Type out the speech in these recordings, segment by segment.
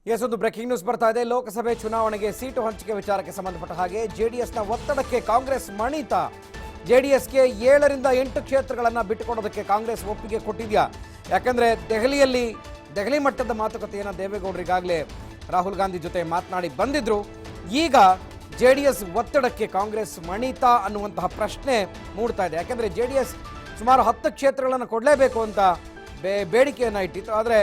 ಒಂದು breaking news ಬರ್ತಾ ಇದೆ. ಲೋಕಸಭೆ ಚುನಾವಣೆಗೆ ಸೀಟು ಹಂಚಿಕೆ ವಿಚಾರಕ್ಕೆ ಸಂಬಂಧಪಟ್ಟ ಹಾಗೆ ಜೆಡಿಎಸ್ನ ಒತ್ತಡಕ್ಕೆ ಕಾಂಗ್ರೆಸ್ ಮಣಿತ. ಜೆಡಿಎಸ್ಗೆ 7ರಿಂದ 8 ಕ್ಷೇತ್ರಗಳನ್ನು ಬಿಟ್ಟುಕೊಡೋದಕ್ಕೆ ಕಾಂಗ್ರೆಸ್ ಒಪ್ಪಿಗೆ ಕೊಟ್ಟಿದೆಯಾ? ಯಾಕಂದ್ರೆ ದೆಹಲಿ ಮಟ್ಟದ ಮಾತುಕತೆಯನ್ನು ದೇವೇಗೌಡರಿಗಾಗಲೇ ರಾಹುಲ್ ಗಾಂಧಿ ಜೊತೆ ಮಾತನಾಡಿ ಬಂದಿದ್ರು. ಈಗ ಜೆಡಿಎಸ್ ಒತ್ತಡಕ್ಕೆ ಕಾಂಗ್ರೆಸ್ ಮಣಿತ ಅನ್ನುವಂತಹ ಪ್ರಶ್ನೆ ಮೂಡ್ತಾ ಇದೆ. ಯಾಕಂದ್ರೆ ಜೆಡಿಎಸ್ ಸುಮಾರು 10 ಕ್ಷೇತ್ರಗಳನ್ನು ಕೊಡಲೇಬೇಕು ಅಂತ ಬೇಡಿಕೆಯನ್ನು ಇಟ್ಟಿತ್ತು. ಆದರೆ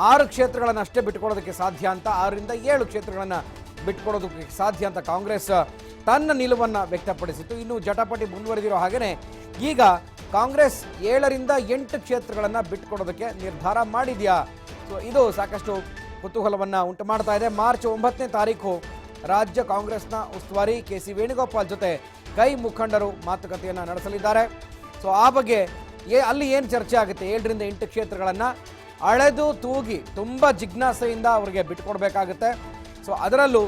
6 ಕ್ಷೇತ್ರಗಳನ್ನು ಅಷ್ಟೇ ಬಿಟ್ಟುಕೊಡೋದಕ್ಕೆ ಸಾಧ್ಯ ಅಂತ, 6ರಿಂದ 7 ಕ್ಷೇತ್ರಗಳನ್ನು ಬಿಟ್ಟುಕೊಡೋದಕ್ಕೆ ಸಾಧ್ಯ ಅಂತ ಕಾಂಗ್ರೆಸ್ ತನ್ನ ನಿಲುವನ್ನು ವ್ಯಕ್ತಪಡಿಸಿತ್ತು. ಇನ್ನು ಜಟಾಪಟಿ ಮುಂದುವರೆದಿರೋ ಹಾಗೆಯೇ ಈಗ ಕಾಂಗ್ರೆಸ್ 7ರಿಂದ 8 ಕ್ಷೇತ್ರಗಳನ್ನು ಬಿಟ್ಟುಕೊಡೋದಕ್ಕೆ ನಿರ್ಧಾರ ಮಾಡಿದೆಯಾ? ಸೊ ಇದು ಸಾಕಷ್ಟು ಕುತೂಹಲವನ್ನು ಉಂಟು ಮಾಡ್ತಾ ಇದೆ. ಮಾರ್ಚ್ 9ನೇ ತಾರೀಕು ರಾಜ್ಯ ಕಾಂಗ್ರೆಸ್ನ ಉಸ್ತುವಾರಿ ಕೆ.ಸಿ. ವೇಣುಗೋಪಾಲ್ ಜೊತೆ ಕೈ ಮುಖಂಡರು ಮಾತುಕತೆಯನ್ನು ನಡೆಸಲಿದ್ದಾರೆ. ಸೊ ಆ ಬಗ್ಗೆ ಅಲ್ಲಿ ಏನು ಚರ್ಚೆ ಆಗುತ್ತೆ? 7ರಿಂದ 8 ಕ್ಷೇತ್ರಗಳನ್ನು ಅಳೆದು ತೂಗಿ ತುಂಬ ಜಿಜ್ಞಾಸೆಯಿಂದ ಅವರಿಗೆ ಬಿಟ್ಟುಕೊಡ್ಬೇಕಾಗುತ್ತೆ. ಸೊ ಅದರಲ್ಲೂ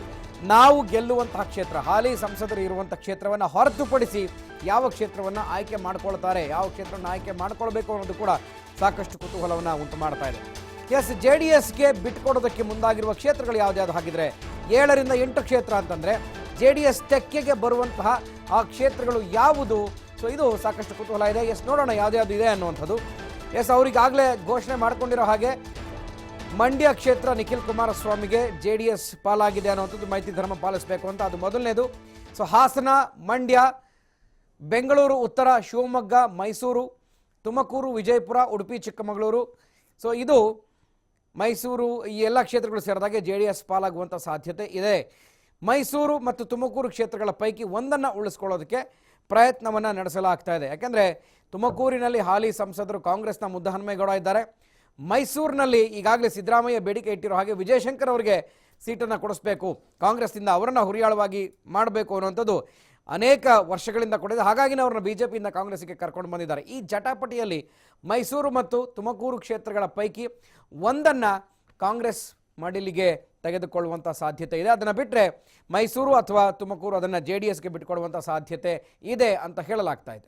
ನಾವು ಗೆಲ್ಲುವಂತಹ ಕ್ಷೇತ್ರ, ಹಾಲಿ ಸಂಸದರು ಇರುವಂಥ ಕ್ಷೇತ್ರವನ್ನು ಹೊರತುಪಡಿಸಿ ಯಾವ ಕ್ಷೇತ್ರವನ್ನು ಆಯ್ಕೆ ಮಾಡ್ಕೊಳ್ತಾರೆ, ಯಾವ ಕ್ಷೇತ್ರವನ್ನು ಆಯ್ಕೆ ಮಾಡ್ಕೊಳ್ಬೇಕು ಅನ್ನೋದು ಕೂಡ ಸಾಕಷ್ಟು ಕುತೂಹಲವನ್ನು ಉಂಟು ಮಾಡ್ತಾ ಇದೆ. ಜೆಡಿಎಸ್ಗೆ ಬಿಟ್ಟುಕೊಡೋದಕ್ಕೆ ಮುಂದಾಗಿರುವ ಕ್ಷೇತ್ರಗಳು ಯಾವ್ದಾದ್ರು ಹಾಗಿದ್ರೆ 7ರಿಂದ 8 ಕ್ಷೇತ್ರ ಅಂತಂದರೆ ಜೆಡಿಎಸ್ ತೆಕ್ಕೆಗೆ ಬರುವಂತಹ ಆ ಕ್ಷೇತ್ರಗಳು ಯಾವುದು? ಸೊ ಇದು ಸಾಕಷ್ಟು ಕುತೂಹಲ ಇದೆ. ನೋಡೋಣ ಯಾವ್ದು ಇದೆ ಅನ್ನುವಂಥದ್ದು. ಅವರಿಗಾಗಲೇ ಘೋಷಣೆ ಮಾಡ್ಕೊಂಡಿರೋ ಹಾಗೆ ಮಂಡ್ಯ ಕ್ಷೇತ್ರ ನಿಖಿಲ್ ಕುಮಾರಸ್ವಾಮಿಗೆ ಜೆಡಿಎಸ್ ಪಾಲಾಗಿದೆ ಅನ್ನುವಂಥದ್ದು, ಮೈತ್ರಿ ಧರ್ಮ ಪಾಲಿಸಬೇಕು ಅಂತ, ಅದು ಮೊದಲನೇದು. ಸೊ ಹಾಸನ, ಮಂಡ್ಯ, ಬೆಂಗಳೂರು ಉತ್ತರ, ಶಿವಮೊಗ್ಗ, ಮೈಸೂರು, ತುಮಕೂರು, ವಿಜಯಪುರ, ಉಡುಪಿ, ಚಿಕ್ಕಮಗಳೂರು. ಸೊ ಇದು ಮೈಸೂರು, ಈ ಎಲ್ಲ ಕ್ಷೇತ್ರಗಳು ಸೇರಿದಾಗೆ ಜೆಡಿಎಸ್ ಪಾಲಾಗುವಂಥ ಸಾಧ್ಯತೆ ಇದೆ. ಮೈಸೂರು ಮತ್ತು ತುಮಕೂರು ಕ್ಷೇತ್ರಗಳ ಪೈಕಿ ಒಂದನ್ನು ಉಳಿಸ್ಕೊಳ್ಳೋದಕ್ಕೆ ಪ್ರಯತ್ನವನ್ನು ನಡೆಸಲಾಗ್ತಾ ಇದೆ. ಯಾಕೆಂದರೆ ತುಮಕೂರಿನಲ್ಲಿ ಹಾಲಿ ಸಂಸದರು ಕಾಂಗ್ರೆಸ್ನ ಮುದ್ದಹನುಮೇಗೌಡ ಇದ್ದಾರೆ. ಮೈಸೂರಿನಲ್ಲಿ ಈಗಾಗಲೇ ಸಿದ್ದರಾಮಯ್ಯ ಬೇಡಿಕೆ ಇಟ್ಟಿರೋ ಹಾಗೆ ವಿಜಯಶಂಕರ್ ಅವರಿಗೆ ಸೀಟನ್ನು ಕೊಡಿಸ್ಬೇಕು, ಕಾಂಗ್ರೆಸ್ನಿಂದ ಅವರನ್ನು ಹುರಿಯಾಳವಾಗಿ ಮಾಡಬೇಕು ಅನ್ನುವಂಥದ್ದು ಅನೇಕ ವರ್ಷಗಳಿಂದ ಕೊಟ್ಟಿದೆ. ಹಾಗಾಗಿ ಅವರನ್ನು ಬಿಜೆಪಿಯಿಂದ ಕಾಂಗ್ರೆಸ್ಗೆ ಕರ್ಕೊಂಡು ಬಂದಿದ್ದಾರೆ. ಈ ಜಟಾಪಟಿಯಲ್ಲಿ ಮೈಸೂರು ಮತ್ತು ತುಮಕೂರು ಕ್ಷೇತ್ರಗಳ ಪೈಕಿ ಒಂದನ್ನು ಕಾಂಗ್ರೆಸ್ ಮಡಿಲಿಗೆ ತೆಗೆದುಕೊಳ್ಳುವಂಥ ಸಾಧ್ಯತೆ ಇದೆ. ಅದನ್ನು ಬಿಟ್ಟರೆ ಮೈಸೂರು ಅಥವಾ ತುಮಕೂರು ಅದನ್ನು ಜೆಡಿಎಸ್ಗೆ ಬಿಟ್ಟುಕೊಡುವಂಥ ಸಾಧ್ಯತೆ ಇದೆ ಅಂತ ಹೇಳಲಾಗ್ತಾ ಇದೆ.